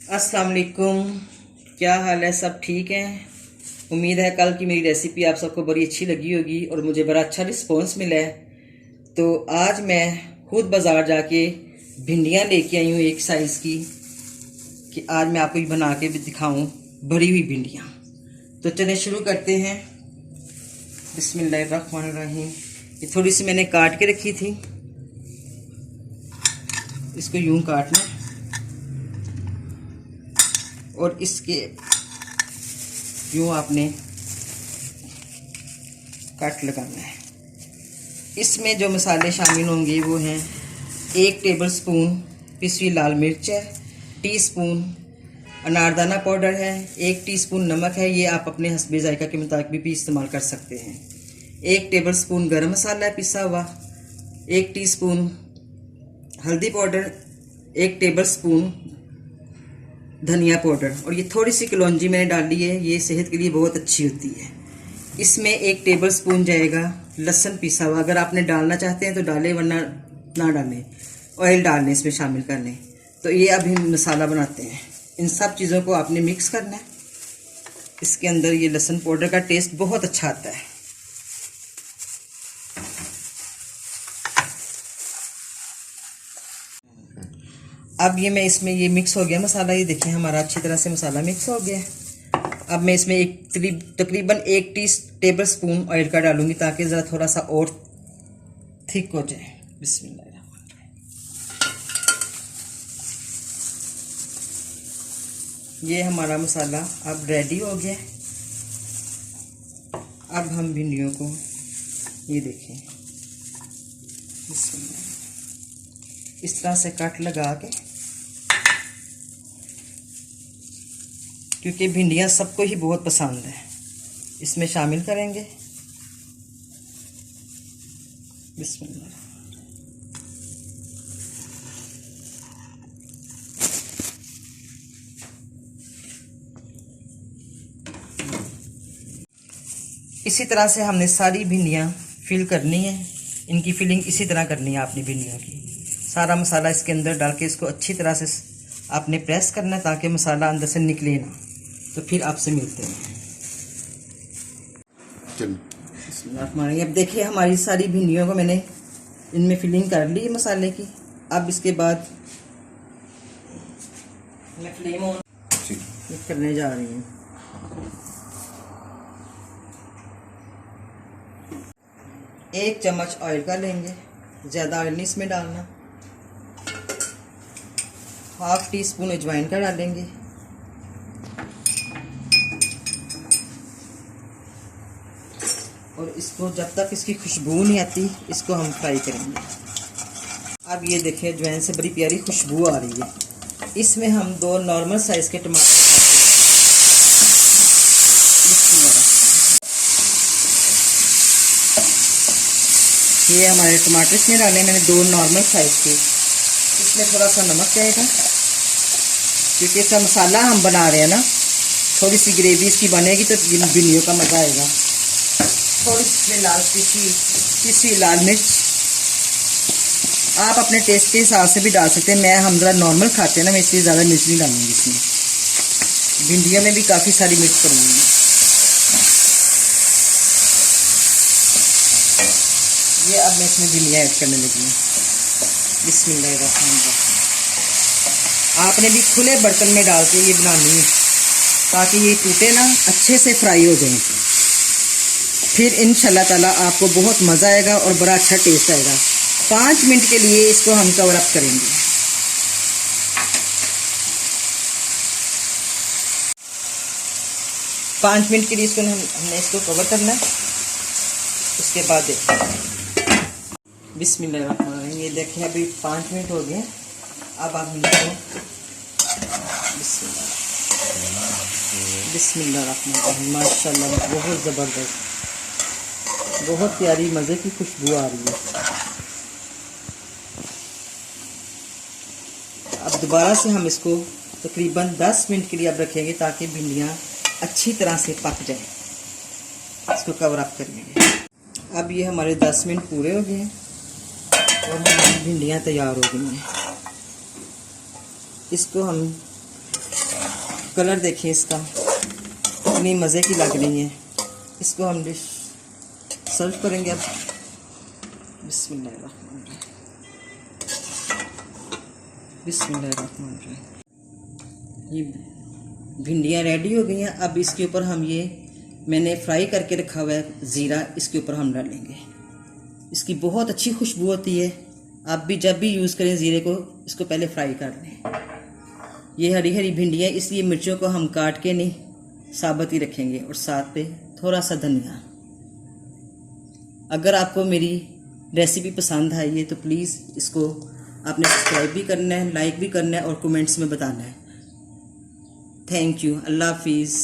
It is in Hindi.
अस्सलाम वालेकुम, क्या हाल है? सब ठीक हैं? उम्मीद है कल की मेरी रेसिपी आप सबको बड़ी अच्छी लगी होगी और मुझे बड़ा अच्छा रिस्पांस मिला है। तो आज मैं खुद बाज़ार जाके भिंडियाँ लेके आई हूँ एक साइज़ की, कि आज मैं आपको बना के भी दिखाऊँ भरी हुई भिंडियाँ। तो चलिए शुरू करते हैं। बिस्मिल्लाहिर्रहमानिर्रहीम। ये थोड़ी सी मैंने काट के रखी थी, इसको यूं काटना और इसके यूं आपने कट लगाना है। इसमें जो मसाले शामिल होंगे वो हैं 1 टेबलस्पून पिसी लाल मिर्च है, टीस्पून अनारदाना पाउडर है, 1 टीस्पून नमक है, ये आप अपने हस्बे जायका के मुताबिक भी इस्तेमाल कर सकते हैं। 1 टेबलस्पून गरम मसाला है पिसा हुआ, 1 टीस्पून हल्दी पाउडर, 1 टेबलस्पून धनिया पाउडर और ये थोड़ी सी कलौंजी मैंने डाली है, ये सेहत के लिए बहुत अच्छी होती है। इसमें 1 टेबलस्पून जाएगा लहसुन पिसा हुआ, अगर आपने डालना चाहते हैं तो डालें वरना ना डालें, ऑयल डाल लें इसमें शामिल कर लें। तो ये अभी मसाला बनाते हैं। इन सब चीज़ों को आपने मिक्स करना है। इसके अंदर ये लहसुन पाउडर का टेस्ट बहुत अच्छा आता है। अब ये मैं इसमें ये मिक्स हो गया मसाला, ये देखिए हमारा अच्छी तरह से मसाला मिक्स हो गया है। अब मैं इसमें तकरीबन 1 टेबलस्पून ऑयल का डालूंगी ताकि ज़रा थोड़ा सा और थिक हो जाए। बिस्मिल्लाह। ये हमारा मसाला अब रेडी हो गया। अब हम भिंडियों को ये देखें इस तरह से कट लगा के, क्योंकि भिंडियाँ सबको ही बहुत पसंद है, इसमें शामिल करेंगे। बिस्मिल्लाह। इसी तरह से हमने सारी भिंडियाँ फिल करनी है। इनकी फिलिंग इसी तरह करनी है आपने भिंडियों की। सारा मसाला इसके अंदर डाल के इसको अच्छी तरह से आपने प्रेस करना है ताकि मसाला अंदर से निकले ना। तो फिर आपसे मिलते हैं। अब देखिए हमारी सारी भिंडियों को मैंने इनमें फिलिंग कर ली मसाले की। अब इसके बाद मैं फ्लेम ऑन करने जा रही हूँ। एक चम्मच ऑयल का लेंगे, ज़्यादा ऑयल नहीं इसमें डालना। 1/2 टीस्पून अजवाइन का डालेंगे, और इसको जब तक इसकी खुशबू नहीं आती इसको हम फ्राई करेंगे। अब ये देखिए अजवाइन से बड़ी प्यारी खुशबू आ रही है। इसमें हम 2 नॉर्मल साइज़ के टमाटर ये हमारे टमाटर इसमें डाले मैंने 2 नॉर्मल साइज़ के। इसमें थोड़ा सा नमक जाएगा क्योंकि इसका मसाला हम बना रहे हैं ना, थोड़ी सी ग्रेवी इसकी बनेगी तो भिंडियों का मज़ा आएगा। थोड़ी सी लाल पिसी लाल मिर्च आप अपने टेस्ट के हिसाब से भी डाल सकते हैं। हम ज़रा नॉर्मल खाते हैं ना, मैं इसलिए ज़्यादा मिर्च नहीं डालूंगी इसमें। भिंडियों में भी काफ़ी सारी मिर्च पड़ेगी। ये अब मैं इसमें भिंडियाँ ऐड करने लगी हूँ। बिस्मिल्लाहिर्रहमानिर्रहीम। आपने भी खुले बर्तन में डाल के ये बनानी है ताकि ये टूटे ना, अच्छे से फ्राई हो जाए। फिर इंशाल्लाह ताला आपको बहुत मज़ा आएगा और बड़ा अच्छा टेस्ट आएगा। 5 मिनट के लिए इसको हम कवर अप करेंगे। पाँच मिनट के लिए इसको हमने इसको कवर करना है। उसके बाद देखिए बिस्मिल्लाह, ये देखिए अभी 5 मिनट हो गए। अब आप इसको बिस्मिल्लाह माशाल्लाह बहुत ज़बरदस्त, बहुत प्यारी मज़े की खुशबू आ रही है। अब दोबारा से हम इसको तकरीबन 10 मिनट के लिए अब रखेंगे ताकि भिंडियाँ अच्छी तरह से पक जाए। इसको कवर अप करेंगे। अब ये हमारे 10 मिनट पूरे हो गए हैं। और हमारी भिंडियाँ तैयार हो गई हैं। इसको हम कलर देखें इसका, इतनी मज़े की लग रही है। इसको हम डिश सर्व करेंगे अब। बिस्मिल्लाहिर्रहमानिर्रहीम, बिस्मिल्लाहिर्रहमानिर्रहीम। ये भिंडियाँ रेडी हो गई हैं। अब इसके ऊपर हम ये मैंने फ्राई करके रखा हुआ है ज़ीरा, इसके ऊपर हम डालेंगे। इसकी बहुत अच्छी खुशबू होती है। आप भी जब भी यूज़ करें ज़ीरे को, इसको पहले फ्राई कर लें। ये हरी हरी भिंडियाँ, इसलिए मिर्चों को हम काट के नहीं, साबुत ही रखेंगे। और साथ पे थोड़ा सा धनिया। अगर आपको मेरी रेसिपी पसंद आई है तो प्लीज़ इसको आपने सब्सक्राइब भी करना है, लाइक भी करना है और कमेंट्स में बताना है। Thank you. अल्लाह हाफिज़।